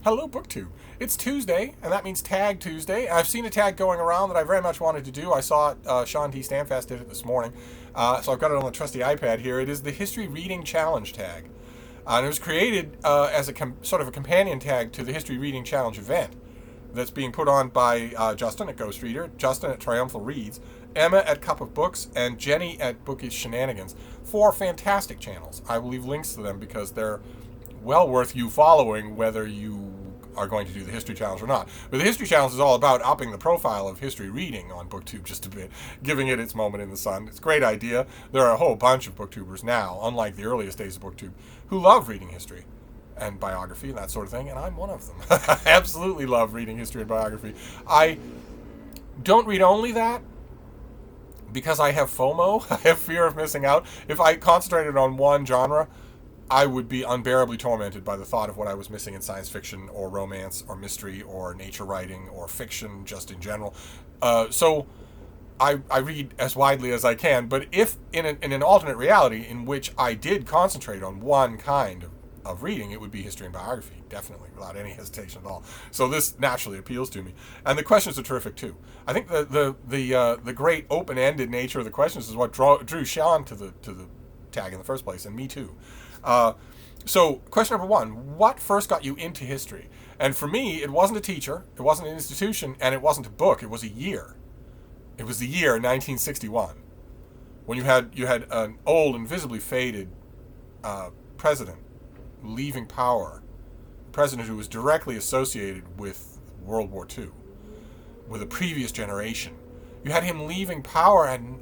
Hello, BookTube. It's Tuesday, and that means Tag Tuesday. I've seen a tag going around that I very much wanted to do. I saw it, Sean T. Stanfast did it this morning, so I've got it on the trusty iPad here. It is the History Reading Challenge tag. And it was created as a sort of a companion tag to the History Reading Challenge event that's being put on by Justin at Ghost Reader, Justin at Triumphal Reads, Emma at Cup of Books, and Jenny at Bookish Shenanigans. 4 fantastic channels. I will leave links to them because they're well worth you following whether you are going to do the History Challenge or not. But the History Challenge is all about upping the profile of history reading on BookTube just a bit, giving it its moment in the sun. It's a great idea. There are a whole bunch of BookTubers now, unlike the earliest days of BookTube, who love reading history and biography and that sort of thing, and I'm one of them. I absolutely love reading history and biography. I don't read only that because I have FOMO. I have fear of missing out. If I concentrated on one genre, I would be unbearably tormented by the thought of what I was missing in science fiction or romance or mystery or nature writing or fiction just in general. So I read as widely as I can, but if in an alternate reality in which I did concentrate on one kind of reading, it would be history and biography, definitely, without any hesitation at all. So this naturally appeals to me. And the questions are terrific too. I think the great open-ended nature of the questions is what drew Sean to the tag in the first place, and me too. So question number 1, what first got you into history? And for me, it wasn't a teacher, it wasn't an institution, and it wasn't a book, it was a year. It was the year 1961, when you had an old and visibly faded president leaving power, a president who was directly associated with World War II, with a previous generation. You had him leaving power and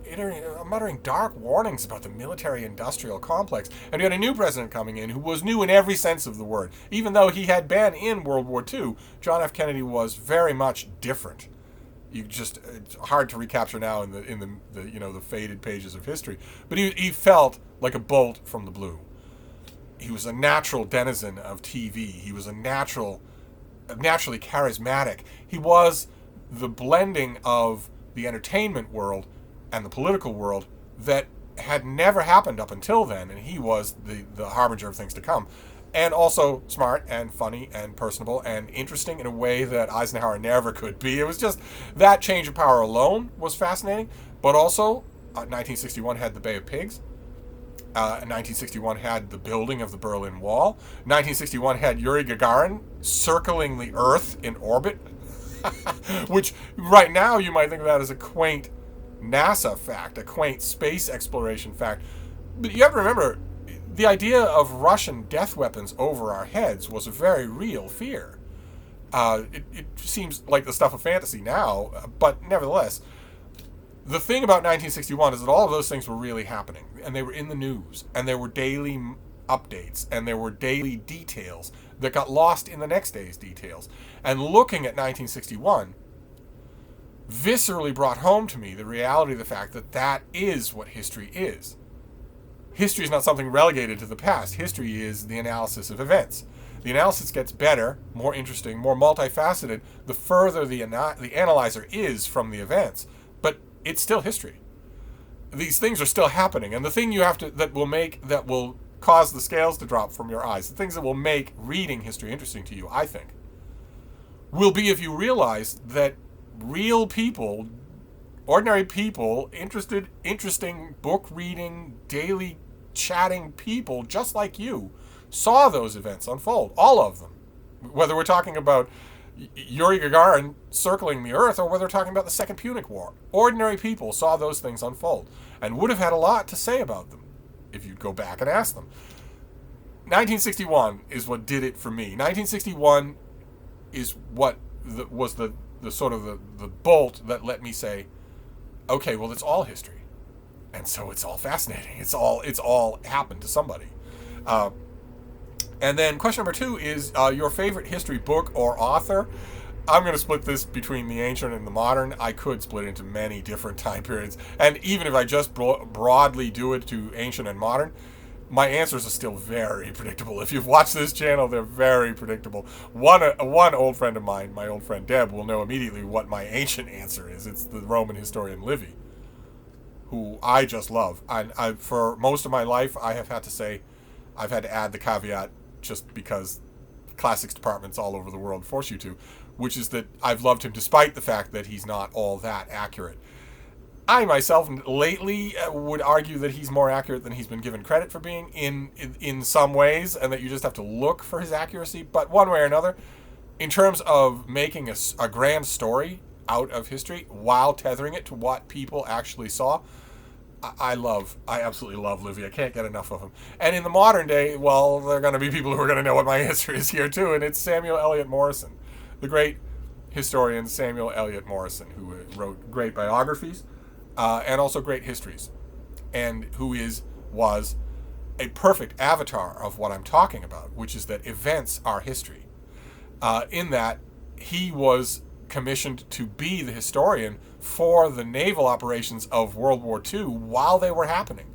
muttering dark warnings about the military-industrial complex. And you had a new president coming in who was new in every sense of the word. Even though he had been in World War II, John F. Kennedy was very much different. It's hard to recapture now in the faded pages of history. But he felt like a bolt from the blue. He was a natural denizen of TV. He was naturally charismatic. He was the blending of the entertainment world and the political world that had never happened up until then, and he was the harbinger of things to come. And also smart and funny and personable and interesting in a way that Eisenhower never could be. It was just that change of power alone was fascinating, but also 1961 had the Bay of Pigs. 1961 had the building of the Berlin Wall. 1961 had Yuri Gagarin circling the Earth in orbit, which right now you might think of that as a quaint NASA fact, a quaint space exploration fact. But you have to remember, the idea of Russian death weapons over our heads was a very real fear. It seems like the stuff of fantasy now, but nevertheless, the thing about 1961 is that all of those things were really happening, and they were in the news, and there were daily updates, and there were daily details that got lost in the next day's details. And looking at 1961 viscerally brought home to me the reality of the fact that that is what history is. History is not something relegated to the past. History is the analysis of events. The analysis gets better, more interesting, more multifaceted, the further the analyzer is from the events. But it's still history. These things are still happening, and the thing that will cause the scales to drop from your eyes, the things that will make reading history interesting to you, I think, will be if you realize that real people, ordinary people, interesting book reading, daily chatting people just like you, saw those events unfold, all of them. Whether we're talking about Yuri Gagarin circling the Earth or whether we're talking about the Second Punic War, ordinary people saw those things unfold and would have had a lot to say about them if you'd go back and ask them. 1961 is what did it for me. 1961 is what was the sort of the bolt that let me say, okay, well, it's all history, and so it's all fascinating. It's all happened to somebody. And then question number 2 is your favorite history book or author. I'm going to split this between the ancient and the modern. I could split it into many different time periods, and even if I just broadly do it to ancient and modern, my answers are still very predictable. If you've watched this channel, they're very predictable. One old friend of mine, my old friend Deb, will know immediately what my ancient answer is. It's the Roman historian Livy, who I just love. And for most of my life, I have had to say, I've had to add the caveat just because classics departments all over the world force you to, which is that I've loved him despite the fact that he's not all that accurate. I myself lately would argue that he's more accurate than he's been given credit for being in some ways, and that you just have to look for his accuracy. But one way or another, in terms of making a grand story out of history while tethering it to what people actually saw, I absolutely love Livy. I can't get enough of him. And in the modern day, well, there are going to be people who are going to know what my answer is here too, and it's Samuel Eliot Morrison, the great historian Samuel Eliot Morrison, who wrote great biographies and also great histories, and who was a perfect avatar of what I'm talking about, which is that events are history. In that he was commissioned to be the historian for the naval operations of World War II while they were happening.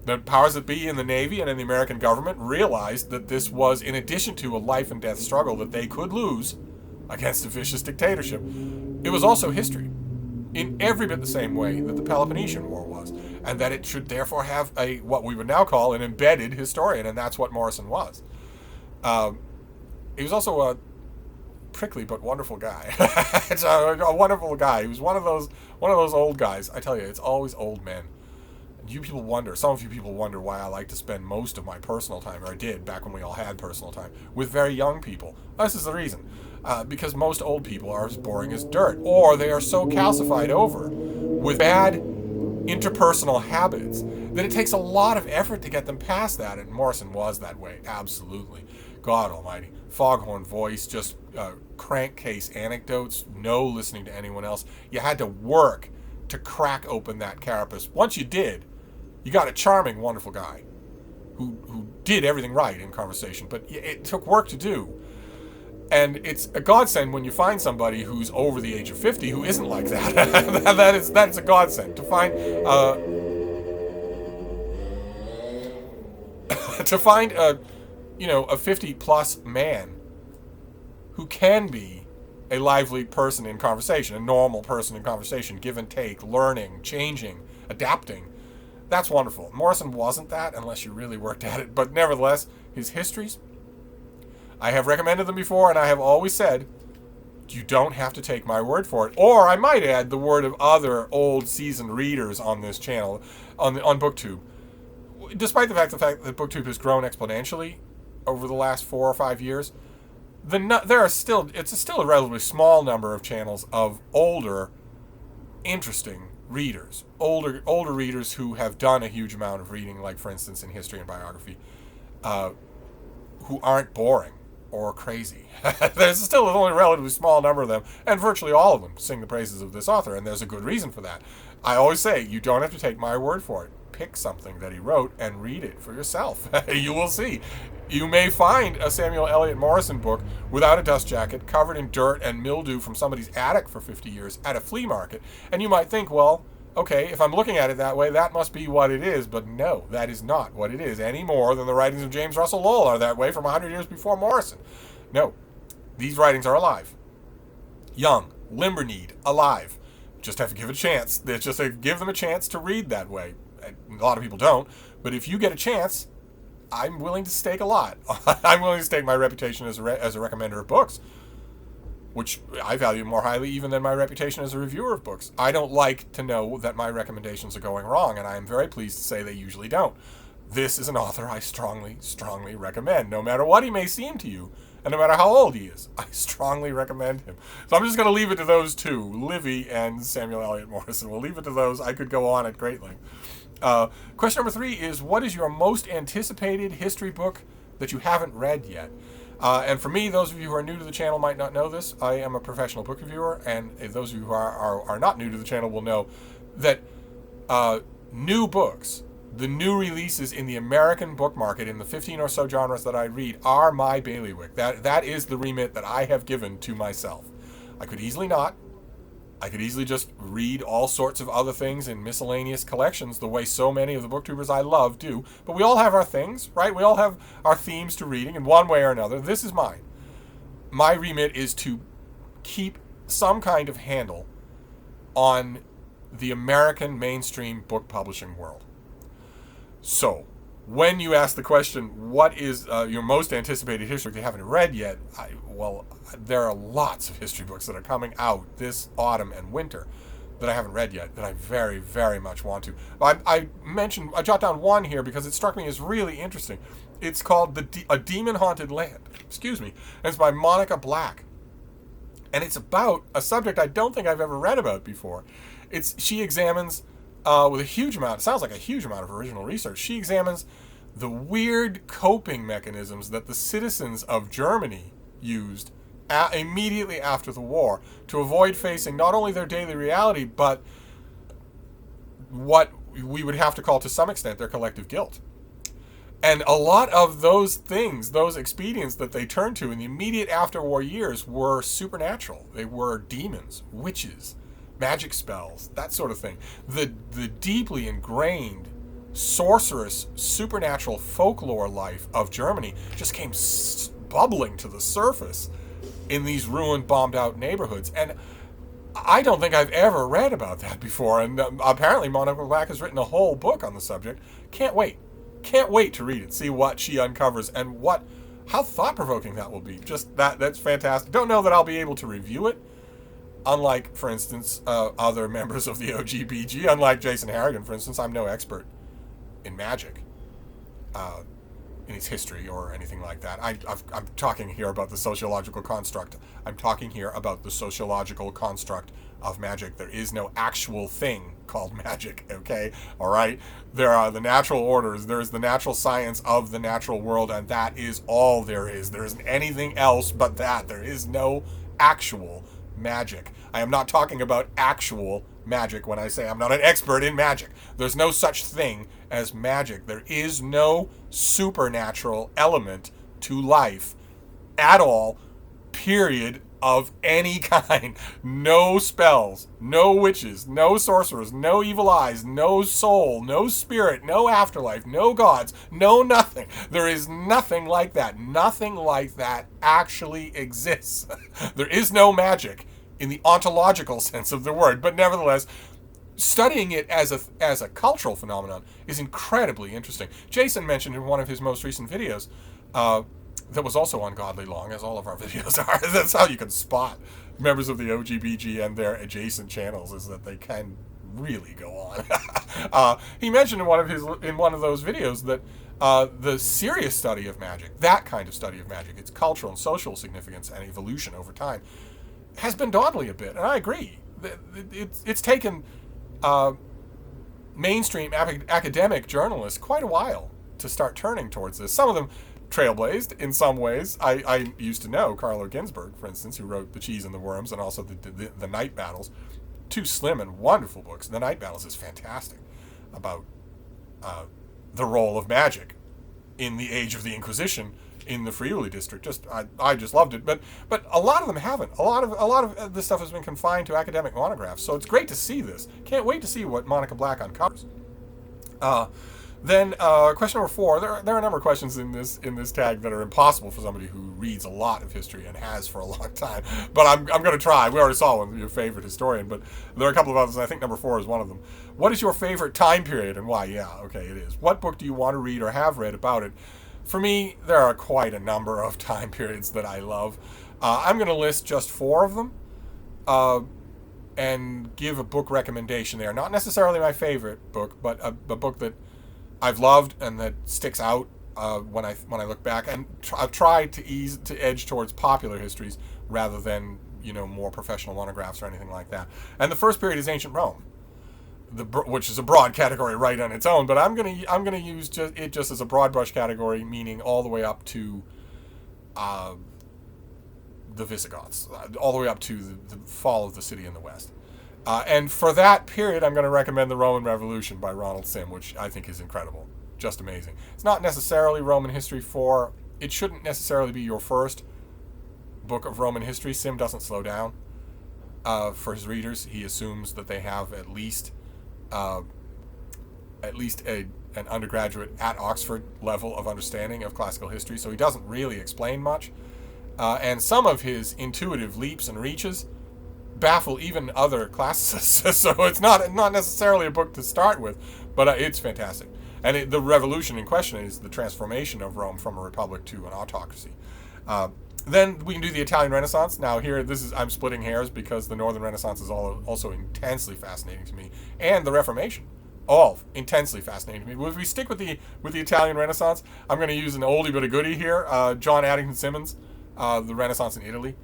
The powers that be in the Navy and in the American government realized that this was, in addition to a life and death struggle that they could lose against a vicious dictatorship, it was also history, in every bit the same way that the Peloponnesian War was, and that it should therefore have what we would now call an embedded historian, and that's what Morrison was. He was also a prickly but wonderful guy. It's a wonderful guy. He was one of those old guys. I tell you, it's always old men. And some of you people wonder why I like to spend most of my personal time, or I did back when we all had personal time, with very young people. This is the reason. Because most old people are as boring as dirt, or they are so calcified over with bad interpersonal habits that it takes a lot of effort to get them past that, and Morrison was that way, absolutely. God almighty. Foghorn voice, just crankcase anecdotes, no listening to anyone else. You had to work to crack open that carapace. Once you did, you got a charming, wonderful guy who did everything right in conversation, but it took work to do. And it's a godsend when you find somebody who's over the age of 50 who isn't like that. That's a godsend. To find a 50-plus man who can be a lively person in conversation, a normal person in conversation, give and take, learning, changing, adapting. That's wonderful. Morrison wasn't that unless you really worked at it, but nevertheless, his histories, I have recommended them before, and I have always said, you don't have to take my word for it. Or I might add the word of other old seasoned readers on this channel, on BookTube. Despite the fact that BookTube has grown exponentially over the last 4 or 5 years, it's still a relatively small number of channels of older, interesting readers. Older readers who have done a huge amount of reading, like for instance in history and biography, who aren't boring or crazy. There's still only a relatively small number of them, and virtually all of them sing the praises of this author, and there's a good reason for that. I always say, you don't have to take my word for it. Pick something that he wrote and read it for yourself. You will see. You may find a Samuel Eliot Morrison book without a dust jacket, covered in dirt and mildew from somebody's attic for 50 years at a flea market, and you might think, well, okay, if I'm looking at it that way, that must be what it is. But no, that is not what it is, any more than the writings of James Russell Lowell are that way from 100 years before Morrison. No, these writings are alive. Young, limber-kneed, alive. Just have to give it a chance. Give them a chance to read that way. A lot of people don't, but if you get a chance, I'm willing to stake a lot. I'm willing to stake my reputation as a recommender of books, which I value more highly even than my reputation as a reviewer of books. I don't like to know that my recommendations are going wrong, and I am very pleased to say they usually don't. This is an author I strongly, strongly recommend, no matter what he may seem to you, and no matter how old he is. I strongly recommend him. So I'm just going to leave it to those two, Livy and Samuel Eliot Morrison. We'll leave it to those. I could go on at great length. Question number 3 is, what is your most anticipated history book that you haven't read yet? And for me, those of you who are new to the channel might not know this. I am a professional book reviewer, and if those of you who are not new to the channel will know that new books, the new releases in the American book market in the 15 or so genres that I read are my bailiwick. That is the remit that I have given to myself. I could easily not. I could easily just read all sorts of other things in miscellaneous collections the way so many of the booktubers I love do. But we all have our things, right? We all have our themes to reading in one way or another. This is mine. My remit is to keep some kind of handle on the American mainstream book publishing world. So, when you ask the question, what is your most anticipated history you haven't read yet? There are lots of history books that are coming out this autumn and winter that I haven't read yet that I very, very much want to. I jot down one here because it struck me as really interesting. It's called A Demon-Haunted Land. Excuse me. And it's by Monica Black. And it's about a subject I don't think I've ever read about before. She examines, with a huge amount, it sounds like a huge amount of original research, she examines the weird coping mechanisms that the citizens of Germany used immediately after the war to avoid facing not only their daily reality, but what we would have to call to some extent their collective guilt. And a lot of those things, those expedients that they turned to in the immediate after-war years were supernatural. They were demons, witches, magic spells, that sort of thing. The deeply ingrained sorcerous, supernatural folklore life of Germany just came bubbling to the surface in these ruined, bombed-out neighborhoods. And I don't think I've ever read about that before. And apparently Monica Black has written a whole book on the subject. Can't wait to read it, see what she uncovers, and how thought-provoking that will be. Just that's fantastic. Don't know that I'll be able to review it, unlike, for instance, other members of the OGBG. Unlike Jason Harrigan, for instance, I'm no expert in magic, in its history or anything like that. I'm talking here about the sociological construct. I'm talking here about the sociological construct of magic. There is no actual thing called magic, okay? All right? There are the natural orders. There is the natural science of the natural world, and that is all there is. There isn't anything else but that. There is no actual magic. I am not talking about actual magic when I say I'm not an expert in magic. There's no such thing as magic. There is no supernatural element to life at all, period, of any kind. No spells, no witches, no sorcerers, no evil eyes, no soul, no spirit, no afterlife, no gods, no nothing. There is nothing like that. Nothing like that actually exists. There is no magic in the ontological sense of the word, but nevertheless, studying it as a cultural phenomenon is incredibly interesting. Jason mentioned in one of his most recent videos, that was also ungodly long, as all of our videos are. That's how you can spot members of the OGBG and their adjacent channels, is that they can really go on. He mentioned in one of those videos that the serious study of magic, that kind of study of magic, its cultural and social significance and evolution over time, has been dawdling a bit, and I agree. It's taken mainstream academic journalists quite a while to start turning towards this. Some of them trailblazed in some ways. I used to know Carlo Ginzburg, for instance, who wrote The Cheese and the Worms and also the Night Battles. Two slim and wonderful books. The Night Battles is fantastic about the role of magic in the age of the Inquisition in the Friuli district. I just loved it. But a lot of them haven't. A lot of this stuff has been confined to academic monographs. So it's great to see this. Can't wait to see what Monica Black uncovers. Then question number 4. There are a number of questions in this tag that are impossible for somebody who reads a lot of history and has for a long time. But I'm going to try. We already saw one, your favorite historian, but there are a couple of others, and I think number 4 is one of them. What is your favorite time period and why? Yeah, okay, it is. What book do you want to read or have read about it? For me, there are quite a number of time periods that I love. I'm going to list just 4 of them and give a book recommendation there. Not necessarily my favorite book, but a book that I've loved and that sticks out when I look back. And I've tried to edge towards popular histories rather than more professional monographs or anything like that. And the first period is ancient Rome, which is a broad category right on its own. But I'm gonna use it just as a broad brush category, meaning all the way up to the Visigoths, all the way up to the fall of the city in the West. And for that period, I'm going to recommend The Roman Revolution by Ronald Sim, which I think is incredible. Just amazing. It's not necessarily Roman history it shouldn't necessarily be your first book of Roman history. Sim doesn't slow down for his readers. He assumes that they have at least an undergraduate at Oxford level of understanding of classical history, so he doesn't really explain much. And some of his intuitive leaps and reaches baffle even other classicists. So it's not necessarily a book to start with, but it's fantastic. And the revolution in question is the transformation of Rome from a republic to an autocracy. Then we can do the Italian Renaissance. Now here, I'm splitting hairs because the Northern Renaissance is also intensely fascinating to me, and the Reformation, all intensely fascinating to me. If we stick with the Italian Renaissance, I'm going to use an oldie but a goodie here. John Addington Symonds, the Renaissance in Italy,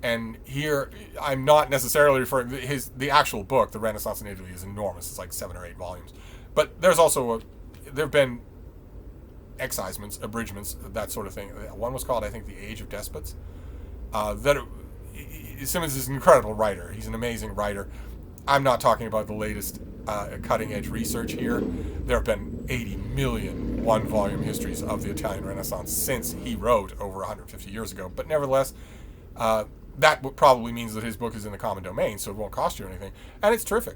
and here I'm not necessarily referring the actual book, The Renaissance in Italy, is enormous. It's like 7 or 8 volumes, but there have been excisements, abridgments, that sort of thing. One was called, I think, The Age of Despots. Symonds is an incredible writer. He's an amazing writer. I'm not talking about the latest cutting-edge research here. There have been 80 million one-volume histories of the Italian Renaissance since he wrote over 150 years ago. But nevertheless, that probably means that his book is in the common domain, so it won't cost you anything. And it's terrific.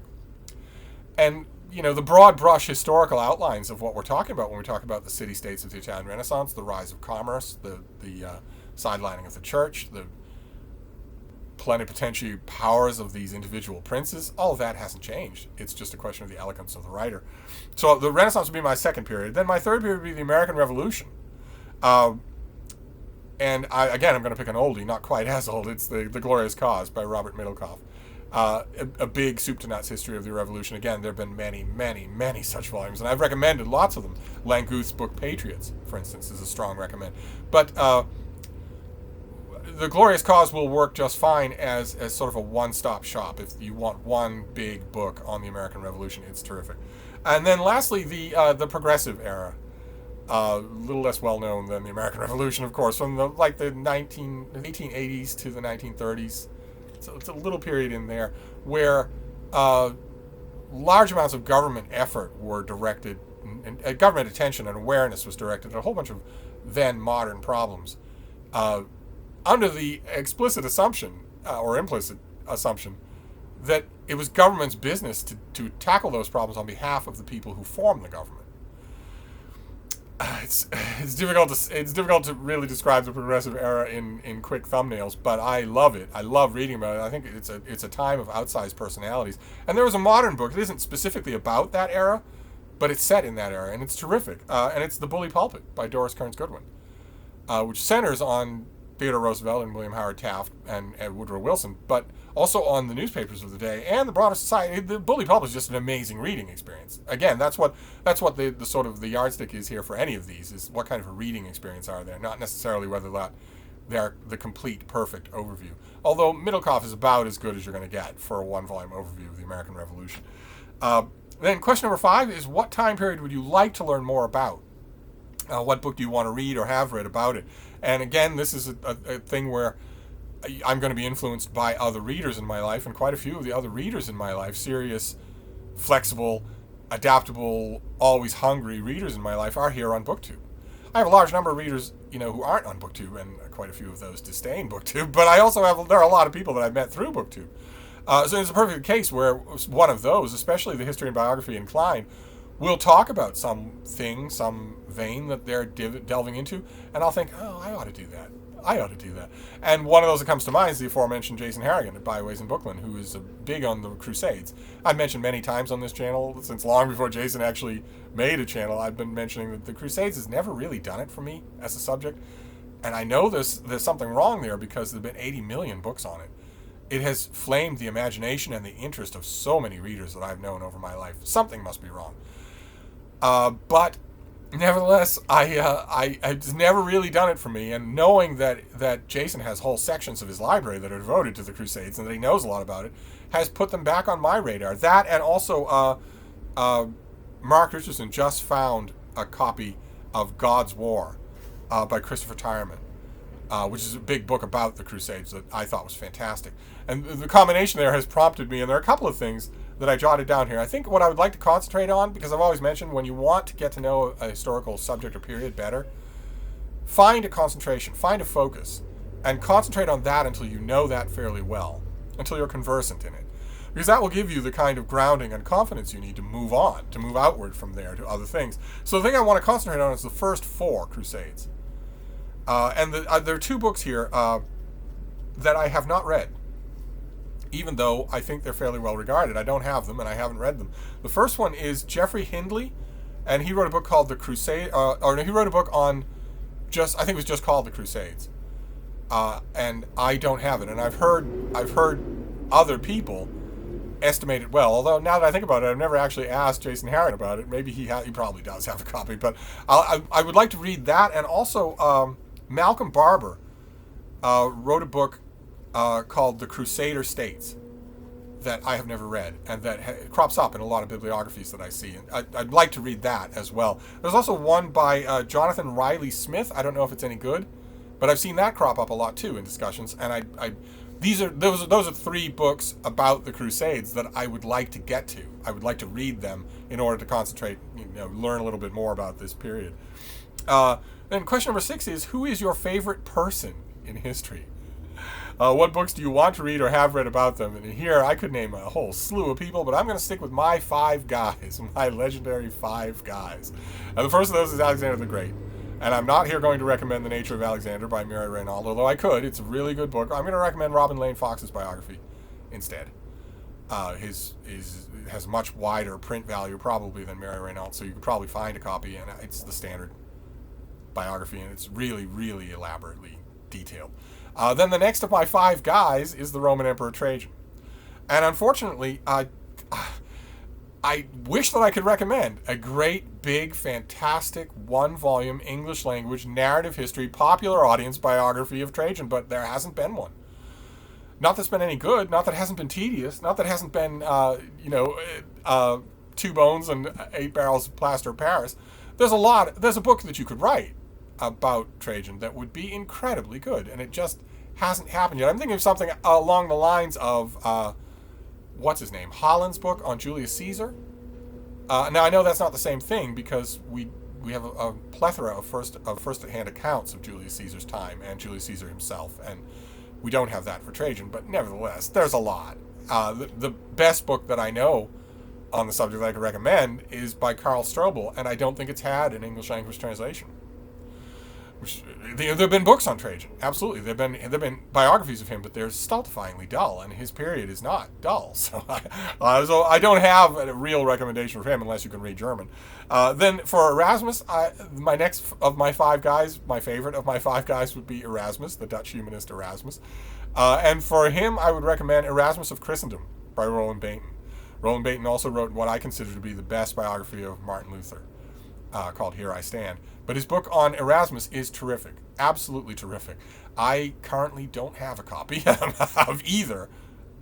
And the broad brush historical outlines of what we're talking about when we talk about the city-states of the Italian Renaissance, the rise of commerce, the sidelining of the church, the plenipotentiary powers of these individual princes, all of that hasn't changed. It's just a question of the elegance of the writer. So the Renaissance would be my second period. Then my third period would be the American Revolution. And I'm going to pick an oldie, not quite as old. It's the Glorious Cause by Robert Middlecoff. A big soup to nuts history of the Revolution. Again, there have been many, many, many such volumes, and I've recommended lots of them. Langouth's book Patriots, for instance, is a strong recommend. But the Glorious Cause will work just fine as sort of a one-stop shop. If you want one big book on the American Revolution, it's terrific. And then lastly, the Progressive era. A little less well-known than the American Revolution, of course, from the 1880s to the 1930s. So it's a little period in there where large amounts of government effort were directed, and government attention and awareness was directed at a whole bunch of then modern problems, under the explicit assumption or implicit assumption that it was government's business to tackle those problems on behalf of the people who form the government. It's difficult to really describe the Progressive era in quick thumbnails, but I love it. I love reading about it. I think it's a time of outsized personalities. And there was a modern book that isn't specifically about that era, but it's set in that era, and it's terrific. And it's The Bully Pulpit by Doris Kearns Goodwin, which centers on Theodore Roosevelt and William Howard Taft and Woodrow Wilson, but also on the newspapers of the day and the broader society. The Bully Pulpit is just an amazing reading experience. Again, that's what the sort of the yardstick is here for any of these, is what kind of a reading experience are there, not necessarily whether that they're the complete, perfect overview. Although Middlecoff is about as good as you're going to get for a one-volume overview of the American Revolution. Then question number 5 is, what time period would you like to learn more about? What book do you want to read or have read about it? And again, this is a thing where I'm going to be influenced by other readers in my life, and quite a few of the other readers in my life, serious, flexible, adaptable, always hungry readers in my life, are here on BookTube. I have a large number of readers, who aren't on BookTube, and quite a few of those disdain BookTube, but there are a lot of people that I've met through BookTube. So it's a perfect case where one of those, especially the history and biography inclined, will talk about some vein that they're delving into, and I'll think, oh, I ought to do that. And one of those that comes to mind is the aforementioned Jason Harrigan at Byways in Brooklyn, who is big on the Crusades. I've mentioned many times on this channel, since long before Jason actually made a channel, I've been mentioning that the Crusades has never really done it for me as a subject. And I know there's something wrong there, because there have been 80 million books on it. It has flamed the imagination and the interest of so many readers that I've known over my life. Something must be wrong. But nevertheless, it's never really done it for me. And knowing that Jason has whole sections of his library that are devoted to the Crusades, and that he knows a lot about it, has put them back on my radar. That, and also Mark Richardson just found a copy of God's War by Christopher Tyerman, which is a big book about the Crusades that I thought was fantastic. And the combination there has prompted me, and there are a couple of things that I jotted down here. I think what I would like to concentrate on, because I've always mentioned when you want to get to know a historical subject or period better, find a concentration, find a focus, and concentrate on that until you know that fairly well, until you're conversant in it. Because that will give you the kind of grounding and confidence you need to move on, to move outward from there to other things. So the thing I want to concentrate on is the first 4 Crusades. And there are 2 books here that I have not read, even though I think they're fairly well regarded. I don't have them, and I haven't read them. The first one is Geoffrey Hindley and he wrote a book called The Crusade, or no, he wrote a book on I think it was just called The Crusades, and I don't have it, and I've heard other people estimate it well. Although now that I think about it, I've never actually asked Jason Harrigan about it. Maybe he probably does have a copy, but I would like to read that. And also, Malcolm Barber wrote a book called The Crusader States that I have never read, and that crops up in a lot of bibliographies that I see. And I'd like to read that as well. There's also one by Jonathan Riley Smith. I don't know if it's any good, but I've seen that crop up a lot too in discussions. And those are three books about the Crusades that I would like to get to. I would like to read them in order to concentrate, learn a little bit more about this period. Then question number 6 is, who is your favorite person in history? What books do you want to read or have read about them? And here I could name a whole slew of people, but I'm going to stick with my 5 guys, my legendary 5 guys. And the first of those is Alexander the Great. And I'm not here going to recommend The Nature of Alexander by Mary Renault, although I could. It's a really good book. I'm going to recommend Robin Lane Fox's biography instead. His has much wider print value probably than Mary Renault, so you could probably find a copy, and it's the standard biography, and it's really, really elaborately detailed. Then the next of my 5 guys is the Roman Emperor Trajan. And unfortunately, I wish that I could recommend a great, big, fantastic, 1-volume English language narrative history, popular audience biography of Trajan, but there hasn't been one. Not that's been any good, not that it hasn't been tedious, not that it hasn't been, 2 bones and 8 barrels of plaster of Paris. There's a book that you could write about Trajan that would be incredibly good, and it just hasn't happened yet. I'm thinking of something along the lines of what's his name, Holland's book on Julius Caesar. Now I know that's not the same thing, because we have a plethora of first-hand accounts of Julius Caesar's time and Julius Caesar himself, and we don't have that for Trajan. But nevertheless, there's a lot. The best book that I know on the subject that I could recommend is by Karl Strobel, and I don't think it's had an English language translation. There have been books on Trajan, absolutely. There have been biographies of him, but they're stultifyingly dull, and his period is not dull. So I don't have a real recommendation for him unless you can read German. Then for Erasmus, my next of my 5 guys, my favorite of my 5 guys would be Erasmus, the Dutch humanist Erasmus. And for him, I would recommend Erasmus of Christendom by Roland Bainton. Roland Bainton also wrote what I consider to be the best biography of Martin Luther, called Here I Stand. But his book on Erasmus is terrific, absolutely terrific. I currently don't have a copy of either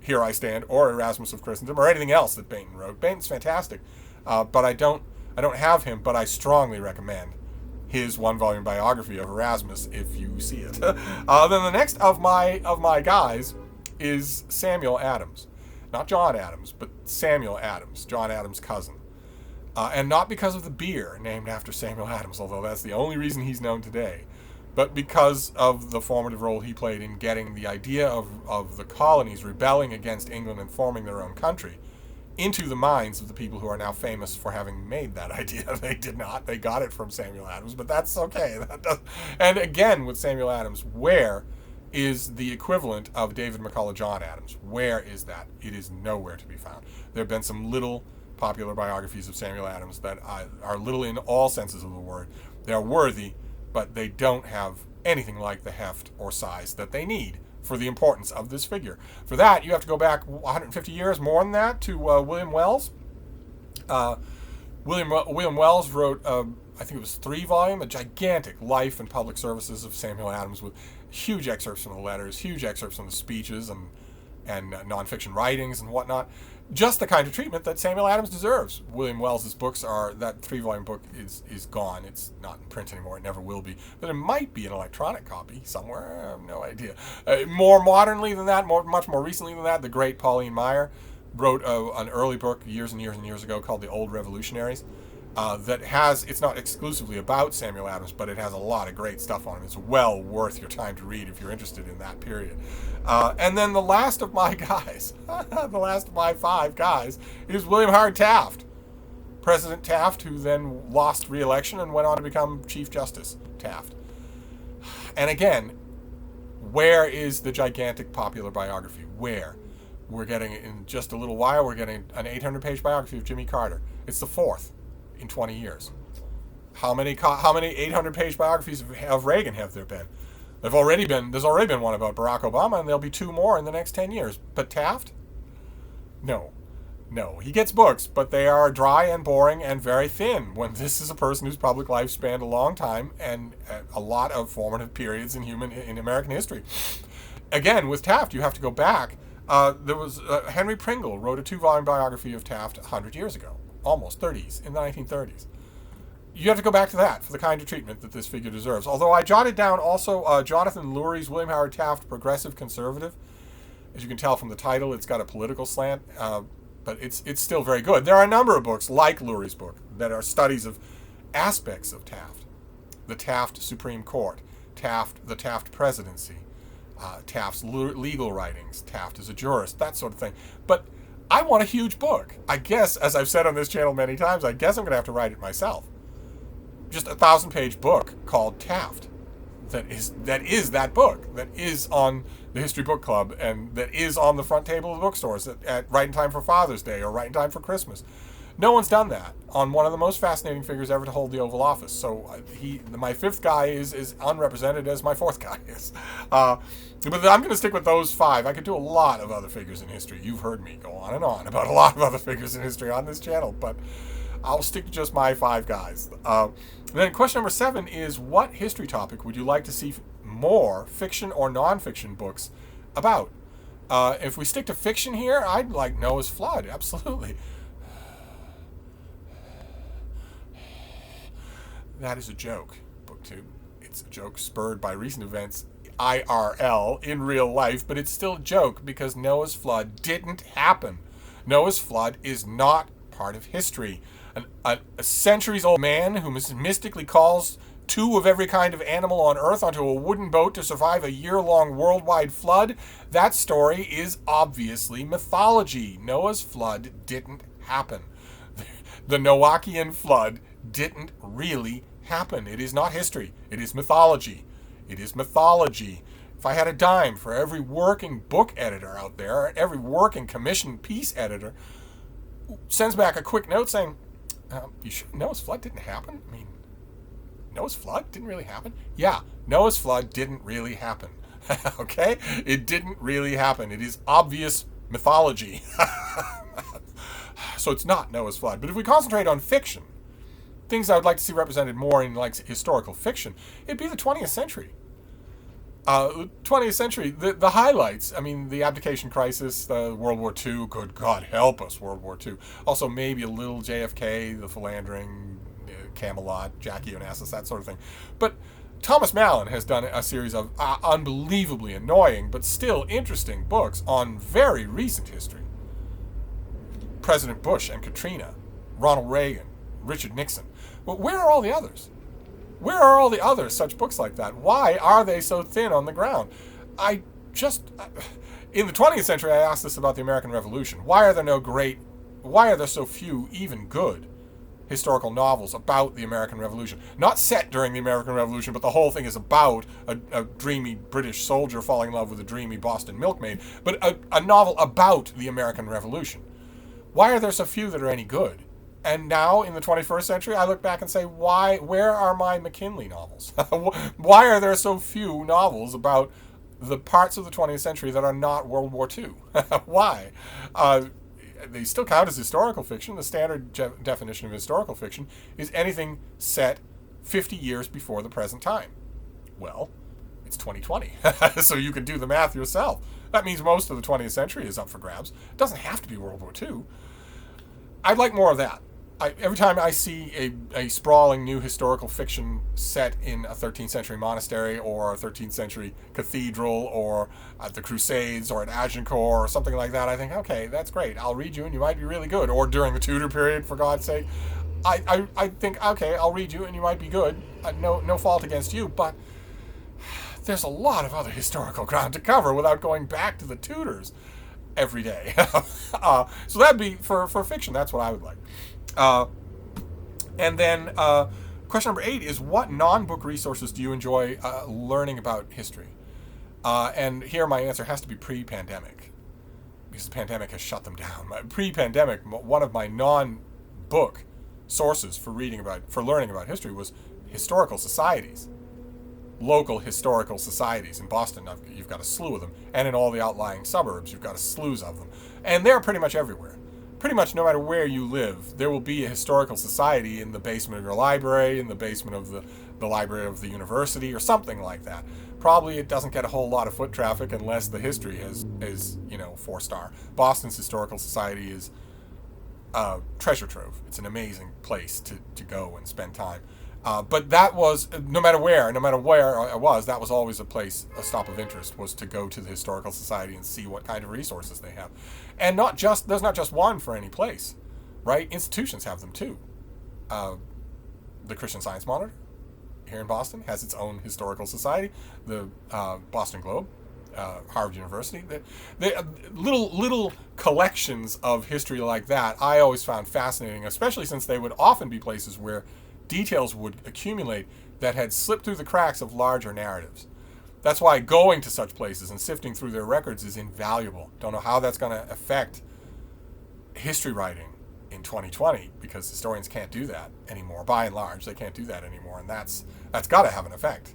Here I Stand or Erasmus of Christendom or anything else that Bainton wrote. Bainton's fantastic, but I don't have him, but I strongly recommend his 1-volume biography of Erasmus if you see it. Then the next of my guys is Samuel Adams. Not John Adams, but Samuel Adams, John Adams' cousin. And not because of the beer named after Samuel Adams, although that's the only reason he's known today, but because of the formative role he played in getting the idea of the colonies rebelling against England and forming their own country into the minds of the people who are now famous for having made that idea. They did not. They got it from Samuel Adams, but that's okay. And again, with Samuel Adams, where is the equivalent of David McCullough John Adams? Where is that? It is nowhere to be found. There have been some little popular biographies of Samuel Adams that are little in all senses of the word. They are worthy, but they don't have anything like the heft or size that they need for the importance of this figure. For that, you have to go back 150 years, more than that, to William Wells. William Wells wrote, I think it was 3-volume, a gigantic life and public services of Samuel Adams with huge excerpts from the letters, huge excerpts from the speeches and nonfiction writings and whatnot. Just the kind of treatment that Samuel Adams deserves. William Wells's books that 3-volume book is gone. It's not in print anymore. It never will be. But there might be an electronic copy somewhere. I have no idea. More modernly than that, much more recently than that, the great Pauline Maier wrote an early book years and years and years ago called The Old Revolutionaries. It's not exclusively about Samuel Adams, but it has a lot of great stuff on it. It's well worth your time to read if you're interested in that period. And then the last of my guys, the last of my 5 guys, is William Howard Taft. President Taft, who then lost re-election and went on to become Chief Justice Taft. And again, where is the gigantic popular biography? Where? We're getting, in just a little while, we're getting an 800-page biography of Jimmy Carter. It's the 4th in 20 years? How many 800-page biographies of Reagan have there been? There's already been one about Barack Obama, and there'll be 2 more in the next 10 years. But Taft? No. He gets books, but they are dry and boring and very thin, when this is a person whose public life spanned a long time and a lot of formative periods in American history. Again, with Taft, you have to go back. There was Henry Pringle wrote a 2-volume biography of Taft 100 years ago, almost 30s, in the 1930s. You have to go back to that for the kind of treatment that this figure deserves. Although I jotted down also Jonathan Lurie's William Howard Taft, Progressive Conservative. As you can tell from the title, it's got a political slant, but it's still very good. There are a number of books, like Lurie's book, that are studies of aspects of Taft. The Taft Supreme Court, the Taft presidency, Taft's legal writings, Taft as a jurist, that sort of thing. But I want a huge book. I guess, as I've said on this channel many times, I guess I'm going to have to write it myself. Just a 1,000-page book called Taft. That is that book. That is on the History Book Club, and that is on the front table of the bookstores at right in time for Father's Day or right in time for Christmas. No one's done that on one of the most fascinating figures ever to hold the Oval Office. So my 5th guy is unrepresented as my 4th guy is. But I'm going to stick with those 5. I could do a lot of other figures in history. You've heard me go on and on about a lot of other figures in history on this channel, but I'll stick to just my 5 guys. Then question number 7 is, what history topic would you like to see more fiction or nonfiction books about? If we stick to fiction here, I'd like Noah's Flood, absolutely. That is a joke, BookTube. It's a joke spurred by recent events, IRL, in real life, but it's still a joke because Noah's Flood didn't happen. Noah's Flood is not part of history. A centuries-old man who mystically calls 2 of every kind of animal on Earth onto a wooden boat to survive a year-long worldwide flood, that story is obviously mythology. Noah's Flood didn't happen. The Noachian flood didn't really happen. It is not history. It is mythology. It is mythology. If I had a dime for every working book editor out there, every working commissioned piece editor sends back a quick note saying, you sure Noah's Flood didn't happen? I mean, Noah's Flood didn't really happen? Yeah, Noah's Flood didn't really happen. Okay? It didn't really happen. It is obvious mythology. So it's not Noah's Flood. But if we concentrate on fiction, things I would like to see represented more in like historical fiction, it'd be the 20th century. 20th century, the highlights, I mean, the abdication crisis, World War II, good God help us, World War II. Also maybe a little JFK, the philandering, Camelot, Jackie Onassis, that sort of thing. But Thomas Mallon has done a series of unbelievably annoying, but still interesting books on very recent history. President Bush and Katrina, Ronald Reagan, Richard Nixon. Well, where are all the others? Where are all the other such books like that? Why are they so thin on the ground? In the 20th century, I asked this about the American Revolution. Why are there so few even good historical novels about the American Revolution? Not set during the American Revolution, but the whole thing is about a dreamy British soldier falling in love with a dreamy Boston milkmaid, but a novel about the American Revolution. Why are there so few that are any good? And now, in the 21st century, I look back and say, where are my McKinley novels? Why are there so few novels about the parts of the 20th century that are not World War II? Why? They still count as historical fiction. The standard definition of historical fiction is anything set 50 years before the present time. Well, it's 2020, so you can do the math yourself. That means most of the 20th century is up for grabs. It doesn't have to be World War II. I'd like more of that. Every time I see a sprawling new historical fiction set in a 13th century monastery or a 13th century cathedral or at the Crusades or at Agincourt or something like that, I think, okay, that's great. I'll read you and you might be really good. Or during the Tudor period, for God's sake. I think, okay, I'll read you and you might be good. No fault against you, but there's a lot of other historical ground to cover without going back to the Tudors every day. So that'd be, for fiction, that's what I would like. And then question number 8 is, what non-book resources do you enjoy learning about history? And here my answer has to be pre-pandemic, because the pandemic has shut them down. Pre-pandemic, one of my non-book sources for learning about history was historical societies, local historical societies. In Boston, you've got a slew of them, and in all the outlying suburbs, you've got a slews of them, and they're pretty much everywhere. Pretty much no matter where you live, there will be a historical society in the basement of your library, in the basement of the library of the university, or something like that. Probably it doesn't get a whole lot of foot traffic unless the history is 4-star. Boston's historical society is a treasure trove. It's an amazing place to go and spend time. But that was, no matter where I was, that was always a stop of interest, was to go to the Historical Society and see what kind of resources they have. And there's not just one for any place, right? Institutions have them too. The Christian Science Monitor here in Boston has its own historical society. The Boston Globe, Harvard University, the little collections of history like that I always found fascinating, especially since they would often be places where details would accumulate that had slipped through the cracks of larger narratives. That's why going to such places and sifting through their records is invaluable. Don't know how that's going to affect history writing in 2020, because historians can't do that anymore. By and large, they can't do that anymore, and that's got to have an effect,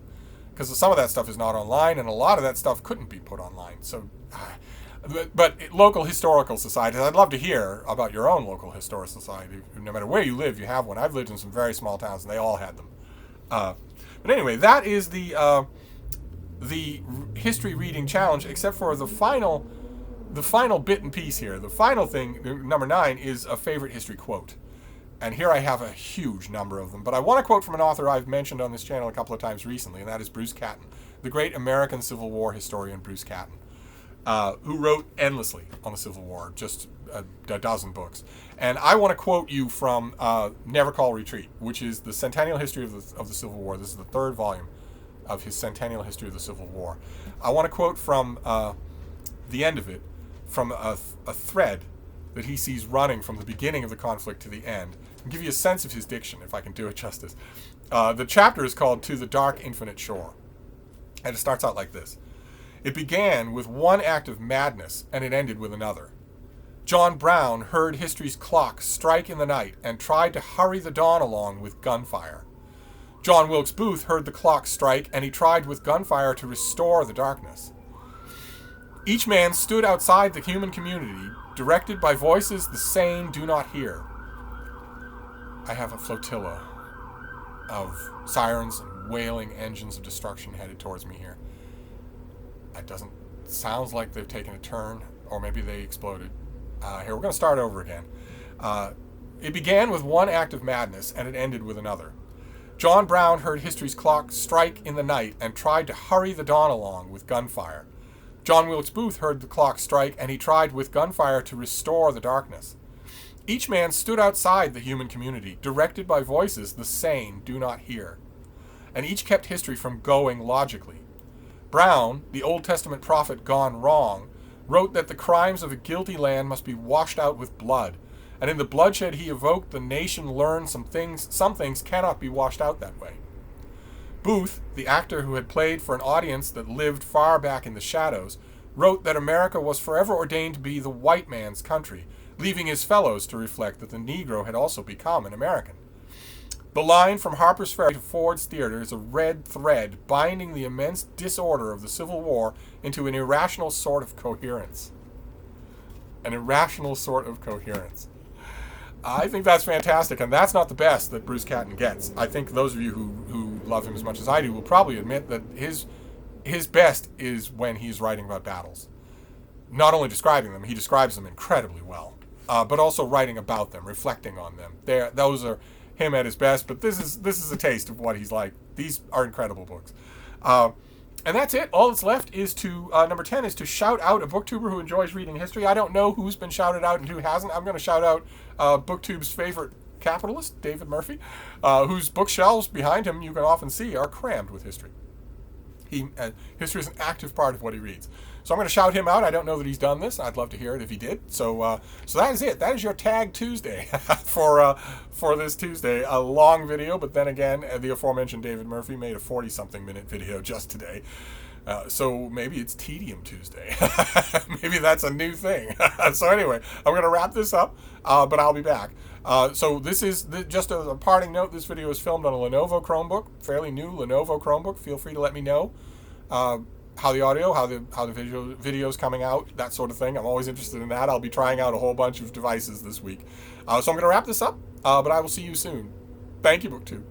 because some of that stuff is not online, and a lot of that stuff couldn't be put online. So, but local historical societies, I'd love to hear about your own local historical society. No matter where you live, you have one. I've lived in some very small towns, and they all had them. But anyway, that is the history reading challenge, except for the final bit and piece here. The final thing, number 9, is a favorite history quote. And here I have a huge number of them. But I want to quote from an author I've mentioned on this channel a couple of times recently, and that is Bruce Caton, the great American Civil War historian Bruce Caton, who wrote endlessly on the Civil War, just a dozen books. And I want to quote you from Never Call Retreat, which is the centennial history of the Civil War. This is the 3rd volume of his centennial history of the Civil War. I want to quote from the end of it, from a thread that he sees running from the beginning of the conflict to the end, and give you a sense of his diction, if I can do it justice. The chapter is called To the Dark Infinite Shore, and it starts out like this. It began with one act of madness, and it ended with another. John Brown heard history's clock strike in the night and tried to hurry the dawn along with gunfire. John Wilkes Booth heard the clock strike, and he tried with gunfire to restore the darkness. Each man stood outside the human community, directed by voices the sane do not hear. I have a flotilla of sirens and wailing engines of destruction headed towards me here. Sounds like they've taken a turn, or maybe they exploded. Here, we're going to start over again. It began with one act of madness, and it ended with another. John Brown heard history's clock strike in the night and tried to hurry the dawn along with gunfire. John Wilkes Booth heard the clock strike, and he tried with gunfire to restore the darkness. Each man stood outside the human community, directed by voices the sane do not hear. And each kept history from going logically. Brown, the Old Testament prophet gone wrong, wrote that the crimes of a guilty land must be washed out with blood, and in the bloodshed he evoked the nation learned some things cannot be washed out that way. Booth, the actor who had played for an audience that lived far back in the shadows, wrote that America was forever ordained to be the white man's country, leaving his fellows to reflect that the Negro had also become an American. The line from Harper's Ferry to Ford's Theater is a red thread binding the immense disorder of the Civil War into an irrational sort of coherence. An irrational sort of coherence. I think that's fantastic, and that's not the best that Bruce Caton gets. I think those of you who love him as much as I do will probably admit that his best is when he's writing about battles. Not only describing them, he describes them incredibly well, but also writing about them, reflecting on them. Those are him at his best, but this is a taste of what he's like. These are incredible books. And that's it. All that's left is to, number 10 is to shout out a booktuber who enjoys reading history. I don't know who's been shouted out and who hasn't. I'm going to shout out BookTube's favorite capitalist, David Murphy, whose bookshelves behind him you can often see are crammed with history. History is an active part of what he reads. So I'm going to shout him out. I don't know that he's done this. I'd love to hear it if he did. So that is it. That is your Tag Tuesday for this Tuesday. A long video, but then again, the aforementioned David Murphy made a 40-something minute video just today. So maybe it's Tedium Tuesday. Maybe that's a new thing. So anyway, I'm going to wrap this up, but I'll be back. So this is just a parting note. This video is filmed on a Lenovo Chromebook, fairly new Lenovo Chromebook. Feel free to let me know how the audio, how the video's coming out, that sort of thing. I'm always interested in that. I'll be trying out a whole bunch of devices this week. So I'm going to wrap this up, but I will see you soon. Thank you, BookTube.